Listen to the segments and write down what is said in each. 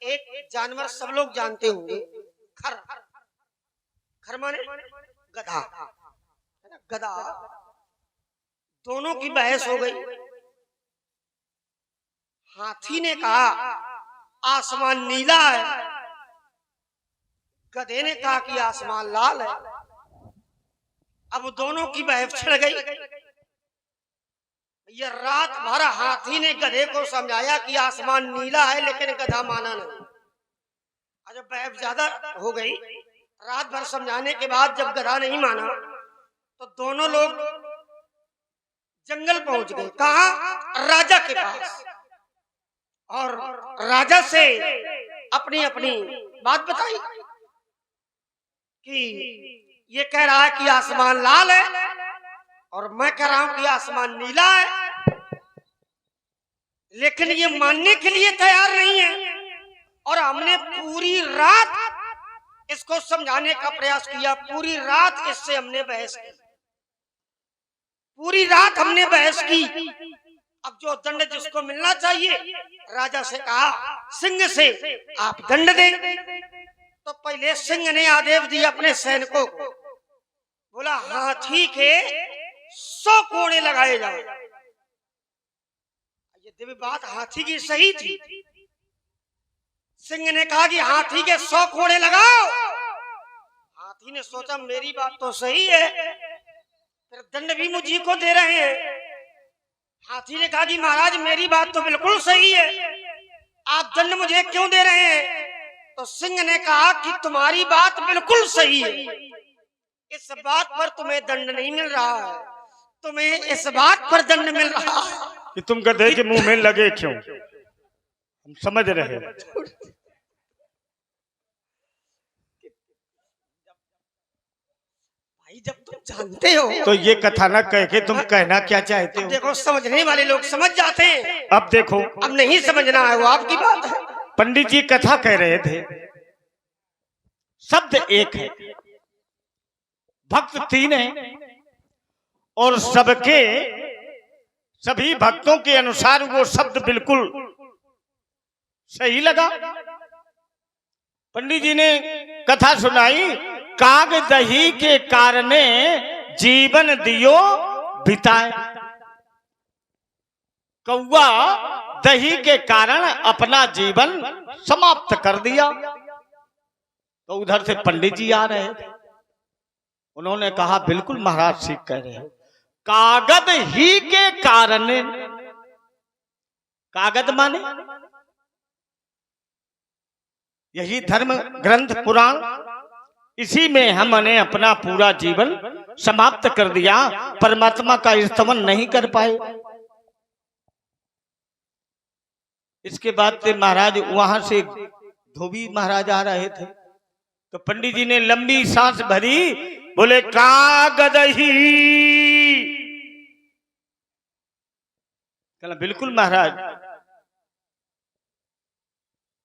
एक जानवर सब लोग जानते होंगे, खर। खर माने गधा। गधा। दोनों की बहस हो गई। हाथी ने कहा आसमान नीला है, गधे ने कहा कि आसमान लाल है। अब दोनों की बहस छिड़ गई। ये रात भर हाथी ने गधे को समझाया कि आसमान नीला है, लेकिन गधा माना नहीं। जब बहस ज्यादा हो गई, रात भर समझाने के बाद जब गधा नहीं माना, तो दोनों लोग जंगल पहुंच गए। कहा? राजा के पास। और राजा से अपनी अपनी बात बताई कि ये कह रहा है कि आसमान लाल है और मैं कह रहा हूं कि आसमान नीला है, लेकिन ये मानने के लिए तैयार नहीं है। और हमने पूरी रात इसको समझाने का प्रयास किया, पूरी रात इससे हमने बहस की, पूरी रात हमने बहस की। अब जो दंड जिसको मिलना चाहिए, राजा से कहा सिंह से आप दंड दें। तो पहले सिंह ने आदेश दिया अपने सैनिकों को, बोला हाथी के 100 कोड़े लगाए जाए। यद्यपि बात हाथी की सही थी, सिंह ने कहा कि हाथी के 100 कोड़े लगाओ। हाथी ने सोचा मेरी बात तो सही है, फिर दंड भी मुझी को दे रहे हैं। हाथी ने कहा कि महाराज मेरी बात तो बिल्कुल सही है, आप दंड मुझे क्यों दे रहे हैं? तो सिंह ने कहा कि तुम्हारी बात बिल्कुल सही है, इस बात पर तुम्हें दंड नहीं मिल रहा है, तुम्हें इस बात पर दंड मिल रहा है कि तुम गधे के मुंह में लगे क्यों। हम समझ रहे हैं। भाई जब तुम जानते हो तो ये कथा ना कह के तुम कहना क्या चाहते हो? देखो समझने वाले लोग समझ जाते हैं। अब देखो, अब नहीं समझना है वो आपकी बात है। पंडित जी कथा कह रहे थे, शब्द एक है, भक्त 3 है, और सभी भक्तों के अनुसार वो शब्द बिल्कुल सही लगा। पंडित जी ने कथा सुनाई, काग दही के कारणे जीवन दियो बिताए। कौवा दही के कारण अपना जीवन समाप्त कर दिया। तो उधर से पंडित जी आ रहे थे, उन्होंने कहा बिल्कुल महाराज ठीक कह रहे हैं, कागद ही के कारण। कागद माने यही धर्म ग्रंथ पुराण, इसी में हमने अपना पूरा जीवन समाप्त कर दिया, परमात्मा का स्तवन नहीं कर पाए। इसके बाद से महाराज वहां से धोबी महाराज आ रहे थे, तो पंडित जी ने लंबी सांस भरी, बोले कागद ही। कहला बिल्कुल महाराज,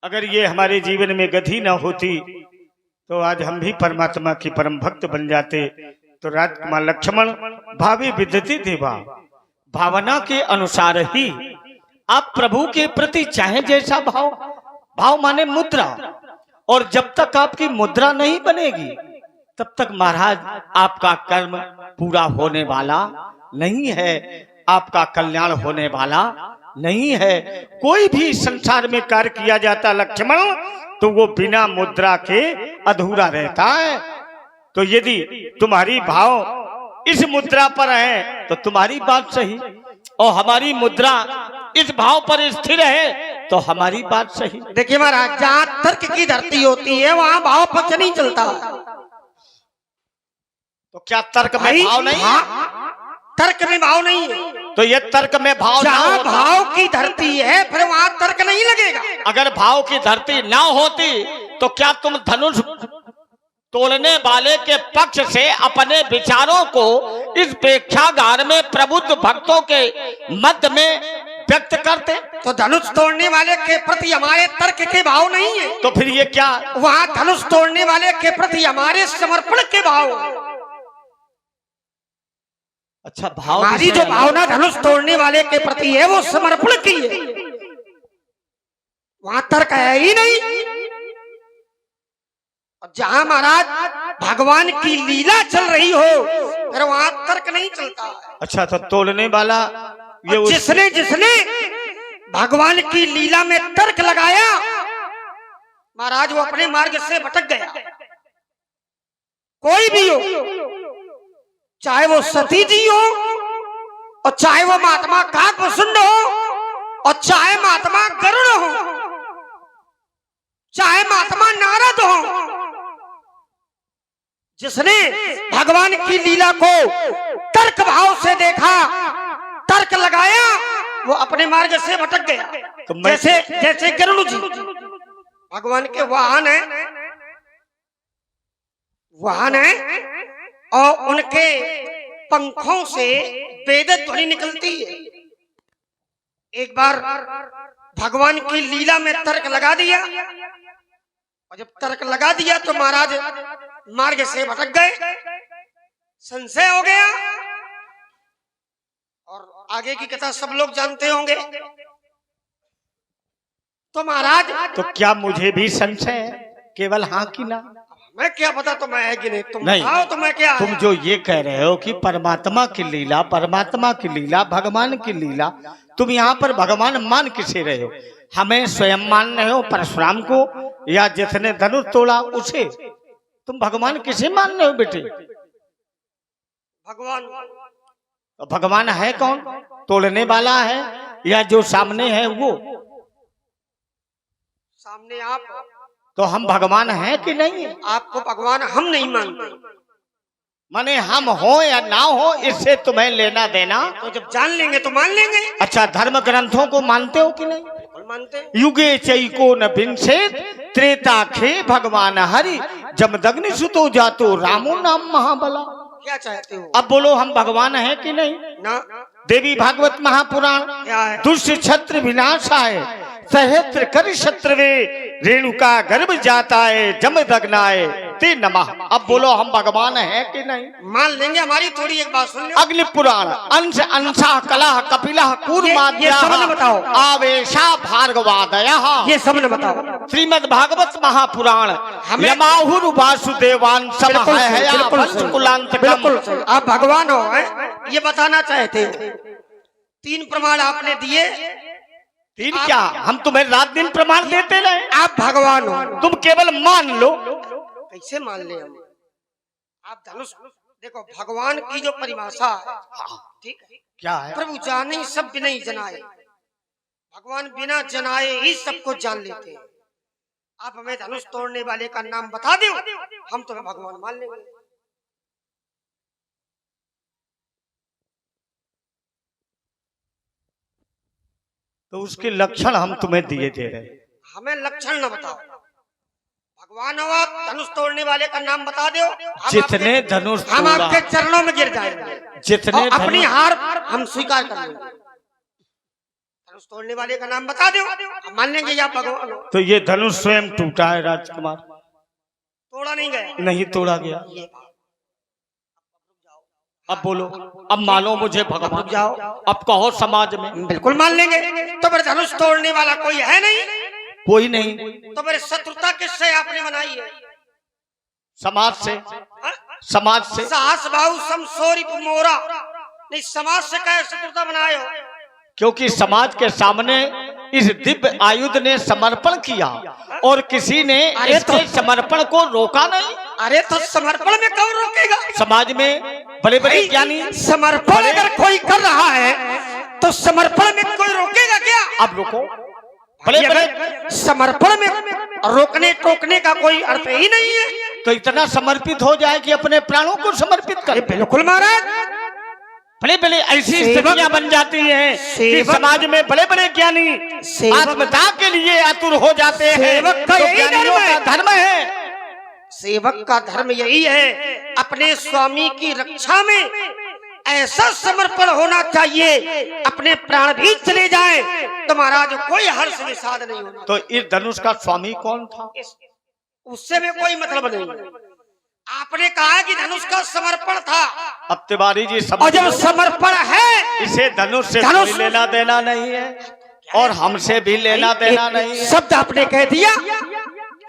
अगर ये हमारे जीवन में गधी ना होती तो आज हम भी परमात्मा की परम भक्त बन जाते। तो राजकुमार लक्ष्मण भावी विद्यति देवा, भावना के अनुसार ही आप प्रभु के प्रति चाहे जैसा भाव माने मुद्रा, और जब तक आपकी मुद्रा नहीं बनेगी तब तक महाराज आपका कर्म पूरा होने वाला नहीं है, आपका कल्याण होने वाला नहीं है। कोई भी संसार में कार्य किया जाता लक्ष्मण, तो वो बिना मुद्रा के अधूरा रहता है। तो यदि तुम्हारी भाव इस मुद्रा पर है तो तुम्हारी बात सही, और हमारी मुद्रा इस भाव पर स्थिर है तो हमारी बात सही। देखिए महाराज, जहाँ तर्क की धरती होती है वहाँ भाव पक्ष नहीं चलता। तो क्या तर्क में भाव नहीं? तर्क में भाव नहीं है। तो ये तर्क में भाव, जहाँ भाव की धरती है फिर वहाँ तर्क नहीं लगेगा। अगर भाव की धरती ना होती तो क्या तुम धनुष तोड़ने वाले के पक्ष से अपने विचारों को इस प्रेक्षागार में प्रबुद्ध भक्तों के मध्य में व्यक्त करते? तो धनुष तोड़ने वाले के प्रति हमारे तर्क के भाव नहीं है, तो फिर ये क्या? वहाँ धनुष तोड़ने वाले के प्रति हमारे समर्पण के भाव। अच्छा, भाव, हमारी जो भावना धनुष तोड़ने वाले के प्रति है वो समर्पण की है। वहां तर्क है ही नहीं। और जहां महाराज भगवान की लीला चल रही हो फिर वहां तर्क नहीं चलता है। अच्छा, तो तोड़ने वाला ये और जिसने जिसने भगवान की लीला में तर्क लगाया महाराज वो अपने मार्ग से भटक गया। कोई भी हो, चाहे वो सती जी हो और चाहे वो महात्मा काकभूषुंड हो और चाहे महात्मा गरुड़ हो, चाहे महात्मा नारद हो, जिसने भगवान की लीला को तर्क भाव से देखा, तर्क लगाया, वो अपने मार्ग से भटक गया। तो जैसे जैसे गरुड़ जी भगवान के वाहन है और उनके पंखों से वेद ध्वनि निकलती है। एक बार भगवान की लीला में तर्क लगा दिया और जब तर्क लगा दिया तो महाराज मार्ग से भटक गए, संशय हो गया। और आगे की कथा सब लोग जानते होंगे। तो महाराज तो क्या मुझे भी संशय है? केवल हाँ कि ना? मैं क्या पता तो मैं है कि नहीं, तुम नहीं। बताओ तो मैं क्या तुम है? जो ये कह रहे हो कि परमात्मा की लीला, परमात्मा की लीला, भगवान की लीला, तुम यहाँ पर भगवान मान किसे रहे हो? हमें स्वयं मान रहे हो, परशुराम को, या जिसने धनुष तोड़ा उसे? तुम भगवान किसे मान रहे हो बेटे? भगवान भगवान है कौन? तोड़ने वाला है या जो सामने है वो? सामने आप, तो हम भगवान हैं कि नहीं? आपको भगवान हम नहीं मानते। माने हम हो या ना हो इससे तुम्हें लेना देना? तो जब जान लेंगे तो मान लेंगे। अच्छा, धर्म ग्रंथों को मानते हो कि नहीं? बिल्कुल मानते हैं। युगे चैको न विंशेत त्रेता खे भगवान हरि जमदग्नि सुतो जातो रामो नाम महाबला। क्या चाहते हो? अब बोलो हम भगवान हैं कि नहीं? ना देवी भागवत महापुराण क्या है? दुष्ट छत्र विनाशाय सहस्त्र कर शत्रवे रेणुका गर्भ जाता है जमदग्नाय ते नमः। अब बोलो हम भगवान हैं कि नहीं? मान लेंगे। हमारी थोड़ी एक बात सुन लो। अग्नि पुराण अंश अंशा कलह कपिलः ये सब न बताओ। आवेशा भार्गवादयः। ये सब न बताओ। श्रीमद् भागवत महापुराण यमाहुर वासुदेवान बिल्कुल सही, समहया बिल्कुल सही, वंशकुलांतकम। बिल्कुल सही। आप भगवान हो ये बताना चाहते हो। 3 प्रमाण आपने दिए। 3 क्या? हम तुम्हें रात दिन प्रमाण देते रहे। आप भगवान हो, तुम केवल मान लो। कैसे मान ले हम? आप धनुष देखो, भगवान की जो परिभाषा है, ठीक है, क्या है? प्रभु जाने सब बिना ही जनाए। भगवान बिना जनाए ही सबको जान लेते हैं। आप हमें धनुष तोड़ने वाले का नाम बता दो, हम तुम्हें भगवान मान लेंगे। तो उसके लक्षण हम तुम्हें दिए दे रहे। हमें लक्षण न बताओ। भगवान हो आप, धनुष तोड़ने वाले का नाम बता दो। जितने धनुष हम तोड़ा, आपके चरणों में गिर जाएंगे। जितने और अपनी धनुष- हार हम स्वीकार कर लेंगे। धनुष तोड़ने वाले का नाम बता दो, हम मान लेंगे आप भगवान हो। तो ये धनुष स्वयं टूटा है राजकुमार? तोड़ा नहीं गया। नहीं तोड़ा गया। ये बात। अब बोलो, अब मानो मुझे भगवान। रुक जाओ। अब कहो समाज में। बिल्कुल मान लेंगे। तो फिर धनुष तोड़ने वाला कोई है नहीं? कोई नहीं। तो फिर शत्रुता किससे आपने बनाई है? समाज से। हाँ? समाज से। साहस बाहु समसोरी मोरा। नहीं, समाज से क्या शत्रुता बनाए हो? क्योंकि समाज के सामने इस दिव्य आयुध ने समर्पण किया और किसी ने इसके समर्पण को रोका नहीं। अरे तो समर्पण में कौन रोकेगा? समाज में बड़े बड़े ज्ञानी समर्पण अगर कोई कर रहा है तो समर्पण में कोई रोकेगा क्या? अब रुको, बड़े बड़े समर्पण में रोकने टोकने का कोई अर्थ ही नहीं है। तो इतना समर्पित हो जाए कि अपने प्राणों को समर्पित करे। बिल्कुल महाराज। बड़े बड़े ऐसी स्थितियां बन जाती हैं कि समाज में बड़े बड़े ज्ञानी आत्मदाह के लिए आतुर हो जाते हैं। सेवक का तो यही ज्ञानियों का धर्म है। सेवक का धर्म यही है, अपने स्वामी की रक्षा में ऐसा समर्पण होना चाहिए, अपने प्राण भी चले जाएं तो महाराज कोई हर्ष विषाद नहीं होना। तो इस धनुष का स्वामी कौन था? उससे में कोई मतलब नहीं। आपने कहा कि धनुष का समर्पण था। अब तिवारी जी और जब समर्पण है, इसे धनुष से धनुष- कोई लेना देना नहीं है। और हमसे भी लेना देना नहीं है। शब्द आपने कह दिया,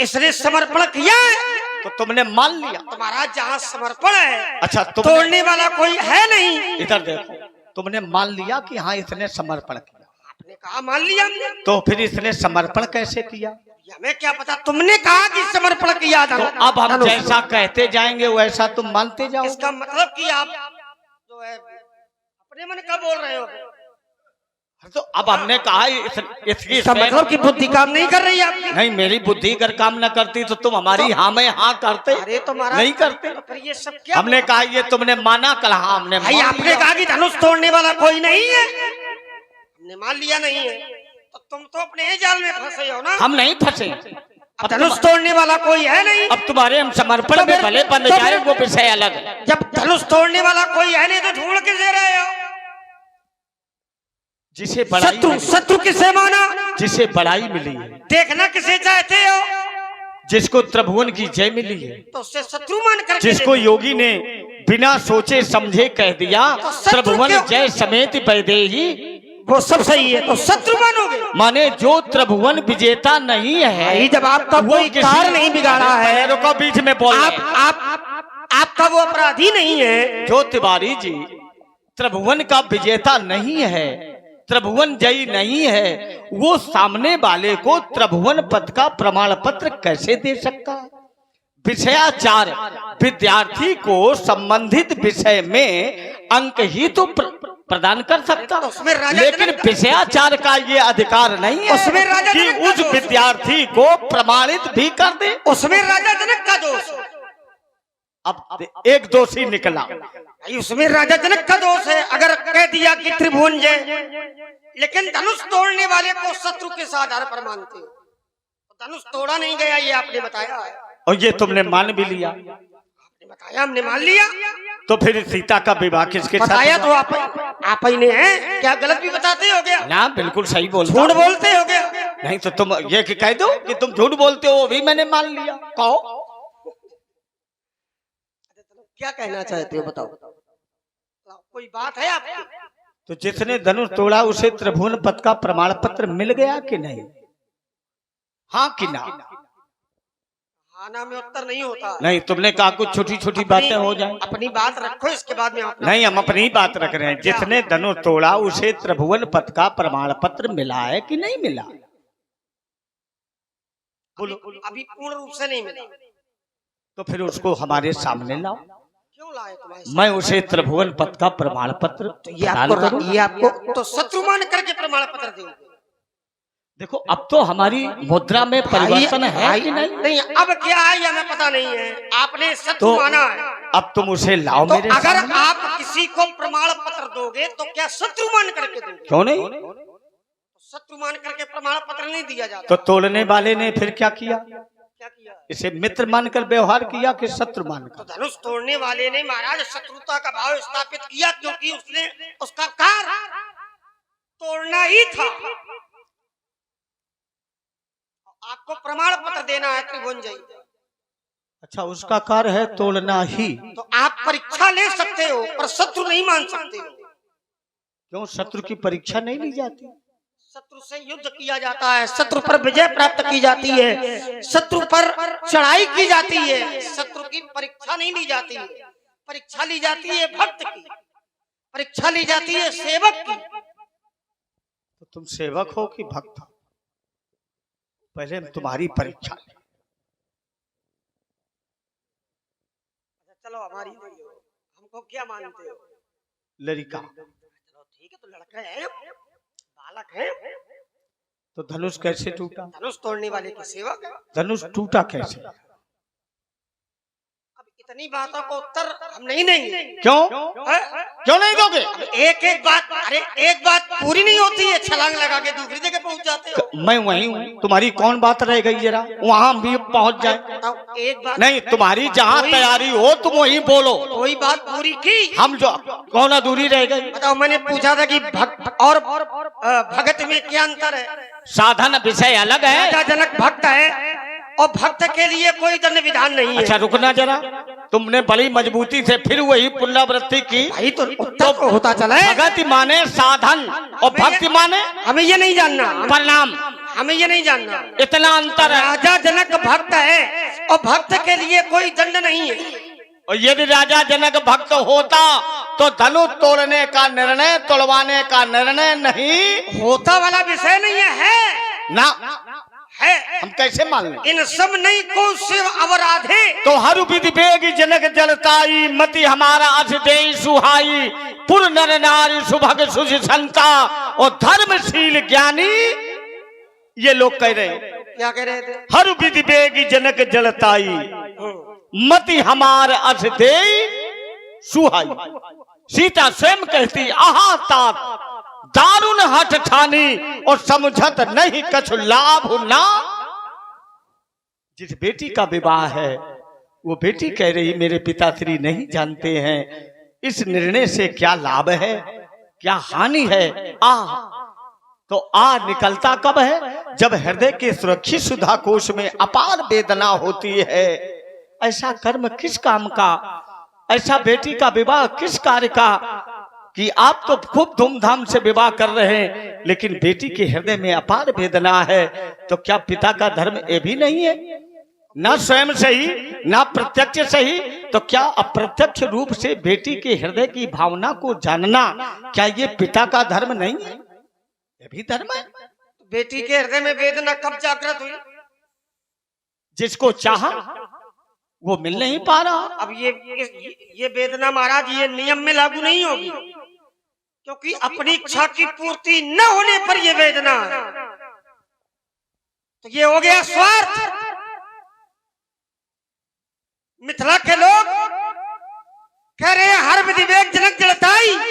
इसने समर्पण किया है तो तुमने मान लिया। तुम्हारा जहाँ समर्पण है, अच्छा तोड़ने वाला कोई है नहीं। इधर देखो, तुमने मान लिया कि हाँ इसने समर्पण किया। आपने कहा मान लिया हमने, तो फिर इसने समर्पण कैसे किया? हमें क्या पता, तुमने कहा कि समर्पण किया था। तो अब हम जैसा कहते जाएंगे वैसा तुम मानते जाओ। इसका मतलब कि आप जो है अपने मन का बोल रहे हो। तो अब हमने कहा इसकी मतलब कि बुद्धि काम नहीं कर रही आपकी। नहीं, मेरी बुद्धि अगर काम न करती तो तुम हमारी हाँ में हाँ करते। अरे तो नहीं करते। तो फिर ये सब क्या? हमने कहा ये तुमने माना, कल हाँ हमने भाई आपने कहा कि धनुष तोड़ने वाला कोई नहीं है, हमने मान लिया नहीं है। तो तुम तो अपने ही जाल में फंसे हो ना। हम नहीं फंसे। अब धनुष तोड़ने वाला कोई है नहीं। अब तुम्हारे हम समर्पण में भले बन जाए वो विषय अलग है। जब धनुष तोड़ने वाला कोई है नहीं तो ढूंढ किसे रहे हो? जिसे बड़ाई शत्रु किसे माना? जिसे बड़ाई मिली है। देखना किसे चाहते हो? जिसको त्रिभुवन की जय मिली है, तो उससे शत्रु मान कर। जिसको योगी ने बिना सोचे समझे कह दिया त्रिभुवन जय समेत वैदेही, वो सब सही है, तो शत्रु मानोगे? माने जो त्रिभुवन विजेता नहीं है, जब आपका कोई कार्य नहीं बिगाड़ा है, रुको बीच में बोल, आपका वो अपराधी नहीं है। जो तिवारी जी त्रिभुवन का विजेता नहीं है, त्रिभुवन जयी नहीं है, वो सामने वाले को त्रिभुवन पद का प्रमाण पत्र कैसे दे सकता है? विषयाचार विद्यार्थी को संबंधित विषय में अंक ही तो प्रदान कर सकता, लेकिन विषयाचार का ये अधिकार नहीं है उसमें राजा कि उस विद्यार्थी को प्रमाणित भी कर दे। उसमें राजा जनक का दोष। अब एक दोषी निकला, उसमें राजा जनक का दोष है। अगर कह दिया कि त्रिभुवन जय, लेकिन धनुष तोड़ने वाले को शत्रु के आधार पर मानते हो। धनुष तोड़ा नहीं गया, ये आपने बताया है और ये तुमने मान भी लिया। आपने बताया, हमने मान लिया। तो फिर सीता का विवाह किसके साथ? बताया तो आप ही ने है। क्या गलत भी बताते हो क्या? ना, बिल्कुल सही बोलते, झूठ बोलते हो क्या? नहीं तो तुम ये कह दो कि तुम झूठ बोलते हो, भी मैंने मान लिया। कहो क्या कहना चाहते हो, बताओ। कोई बात है आपकी? तो जिसने धनुष तोड़ा उसे त्रिभुवन पद का प्रमाण पत्र मिल गया कि नहीं? हाँ कि ना? हाँ ना में उत्तर नहीं होता। नहीं, तुमने कहा कुछ छोटी छोटी बातें हो जाए। अपनी बात रखो, इसके बाद में नहीं, हम अपनी बात रख रहे हैं। जिसने धनुष तोड़ा उसे त्रिभुवन पद का प्रमाण पत्र मिला है कि नहीं मिला? बोलो। अभी पूर्ण रूप से नहीं मिला। तो फिर उसको हमारे सामने लाओ। क्यों लाए तुम्हारे? मैं उसे त्रिभुवन पद का प्रमाण पत्र ये आपको तो शत्रु मान करके प्रमाण पत्र दूंगा। देखो, अब तो हमारी मुद्रा में परिवर्तन है कि नहीं? नहीं, अब क्या है ये हमें पता नहीं है। आपने शत्रु माना है, अब तुम उसे लाओ तो मेरे अगर सामने। आप किसी को प्रमाण पत्र दोगे तो क्या शत्रु मान करके दोगे? क्यों नहीं? शत्रु मान करके प्रमाण पत्र नहीं दिया जाता। तो तोड़ने वाले ने फिर क्या किया? क्या किया? इसे मित्र मानकर व्यवहार किया कि शत्रु मानकर? तो धनुष तोड़ने वाले ने महाराज शत्रुता का भाव स्थापित किया, क्योंकि उसने उसका कार्य तोड़ना ही था। आपको प्रमाण पत्र देना है त्रिभुवन जय। अच्छा, उसका कार्य है तोड़ना ही, तो आप परीक्षा ले सकते हो पर शत्रु नहीं मान सकते हो। क्यों? शत्रु की परीक्षा नहीं ली जाती? शत्रु से युद्ध किया जाता है, शत्रु पर विजय प्राप्त की जाती है, शत्रु पर चढ़ाई की जाती है। शत्रु की परीक्षा नहीं ली जाती है। परीक्षा ली जाती है भक्त की, परीक्षा ली जाती है सेवक की। तो तुम सेवक हो कि भक्त हो? पहले तुम्हारी परीक्षा ले। चलो हमारी हमको क्या मानते हो? लड़का। चलो ठीक है, तो लड़का है, बालक है। तो धनुष कैसे टूटा? धनुष तोड़ने वाले की सेवक है। धनुष टूटा कैसे? अब इतनी बातों को उत्तर हम नहीं देंगे। क्यों? क्यों नहीं दोगे? एक एक बात, अरे एक बात पूरी नहीं होती है, छलांग लगा के दूसरी जगह पहुंच जाते हो। मैं वही हूँ, तुम्हारी कौन बात रह गई? जरा वहाँ भी पहुँच जाए। एक बात नहीं, तुम्हारी जहाँ तैयारी हो तुम वही बोलो। कोई बात पूरी की, हम जो कौन अधूरी रह गई? बताओ। मैंने पूछा था कि भक्त और भगत में क्या अंतर है? साधन विषय अलग है। राजा जनक भक्त है और भक्त के लिए कोई दंड विधान नहीं है। अच्छा रुकना जरा, तुमने बड़ी मजबूती से फिर वही पुनरावृत्ति की। भाई तो उत्तर को होता चला है। भगति माने साधन और भक्ति माने, हमें ये नहीं जानना, परिणाम, हमें ये नहीं जानना। इतना अंतर है। राजा जनक भक्त है और भक्त के लिए कोई दंड नहीं है। और यदि राजा जनक भक्त होता तो धनुष तोड़ने का निर्णय, तोड़वाने का निर्णय नहीं होता वाला विषय नहीं है ना है। हम कैसे मान लें? इन सब नहीं को शिव अवराधे तो हर विधि बेग जनक जलताई, मति हमारा अस दे सुहाई, पुर नर नारी सुभग सुझ संता और धर्मशील ज्ञानी। ये लोग कह रहे हैं, क्या कह रहे थे? हर विधि बेग जनक जलताई, मति हमार अस दे सुहाई। सीता स्वयं कहती आहा तात दारुण हठ ठानी और समझत नहीं कछु लाभ ना। जिस बेटी का विवाह है वो बेटी कह रही मेरे पिताश्री नहीं जानते हैं इस निर्णय से क्या लाभ है, क्या हानि है। तो निकलता कब है? जब हृदय के सुरक्षित सुधा कोश में अपार वेदना होती है। ऐसा कर्म किस काम का, ऐसा बेटी का विवाह किस कार्य का कि आप तो खूब धूमधाम से विवाह कर रहे हैं लेकिन बेटी के हृदय में अपार वेदना है। तो क्या पिता का धर्म ये भी नहीं है? ना स्वयं सही ना प्रत्यक्ष सही, तो क्या अप्रत्यक्ष रूप से बेटी के हृदय की भावना को जानना क्या ये पिता का धर्म नहीं है? ये भी धर्म है। बेटी के हृदय में वेदना कब जागृत हुई? जिसको चाहा वो मिल नहीं पा रहा। अब ये वेदना महाराज ये नियम में लागू नहीं होगी, क्योंकि अपनी इच्छा की पूर्ति न होने पर ये वेदना है। तो ये हो गया स्वार्थ। मिथिला के लोग कह रहे हैं हर विधि बेग जनक जलताई।